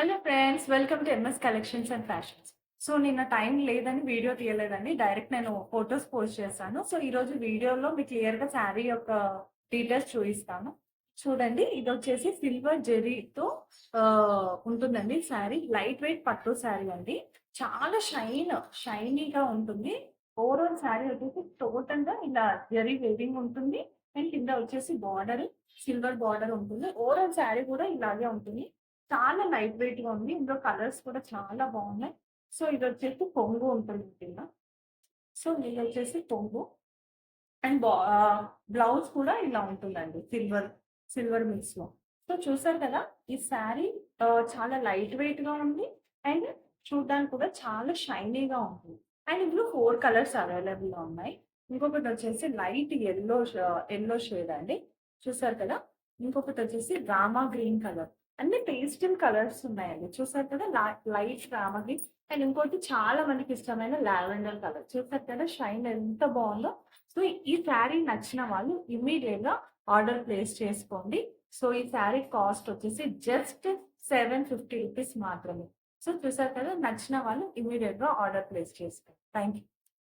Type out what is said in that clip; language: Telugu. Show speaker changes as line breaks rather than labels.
Hello friends, welcome to MS collections and fashions. So నిన్న టైం లేదని వీడియో తీయలేదండి. డైరెక్ట్ నేను ఫోటోస్ పోస్ట్ చేశాను. సో ఈరోజు వీడియోలో మీకు క్లియర్‌గా శారీ యొక్క డీటెయిల్స్ చూపిస్తాను. చూడండి, ఇదొచ్చేసి సిల్వర్ జెరీతో ఉంటుందండి శారీ. లైట్ వెయిట్ పట్టు శారీ అండి. చాలా షైనీగా ఉంటుంది. ఓవరాల్ శారీ వచ్చేసి టోటల్‌గా ఇలా జెరీ వీవింగ్ ఉంటుంది. అండ్ కింద వచ్చేసి బార్డర్, సిల్వర్ బార్డర్ ఉంటుంది. ఓవరాల్ శారీ కూడా ఇలాగే ఉంటుంది. చాలా లైట్ వెయిట్‌గా ఉంది. ఇందులో కలర్స్ కూడా చాలా బాగున్నాయి. సో ఇదొచ్చేసి కొంగు ఉంటుంది కింద. సో ఇదొచ్చేసి కొంగు అండ్ బ్లౌజ్ కూడా ఇలా ఉంటుందండి. సిల్వర్ మిక్స్‌లో. సో చూసారు కదా! ఈ శారీ చాలా లైట్ వెయిట్‌గా ఉంది. అండ్ చూడ్డానికి కూడా చాలా షైనీగా ఉంటుంది. అండ్ ఇందులో 4 కలర్స్ అవైలబుల్‌గా ఉన్నాయి. ఇంకొకటొచ్చేసి లైట్ యెల్లో షేడ్ అండి. చూసారు కదా! ఇంకొకటొచ్చేసి రామా గ్రీన్ కలర్. అన్ని పేస్టల్ కలర్స్ ఉన్నాయండి. చూసారు కదా! లైట్ రామా గ్రీన్ అండ్ ఇంకోటి చాలా మందికి ఇష్టమైన లావెండర్ కలర్. చూసారు కదా! షైన్ ఎంత బావుందో. సో, ఈ శారీ నచ్చిన వాళ్ళు ఇమ్మీడియేట్‌గా ఆర్డర్ ప్లేస్ చేసుకోండి. సో, ఈ శారీ కాస్ట్ వచ్చేసి జస్ట్ 750 రూపీస్ మాత్రమే. సో, చూసారు కదా! నచ్చిన వాళ్ళు ఇమ్మీడియేట్‌గా ఆర్డర్ ప్లేస్ చేసుకోండి. Thank you.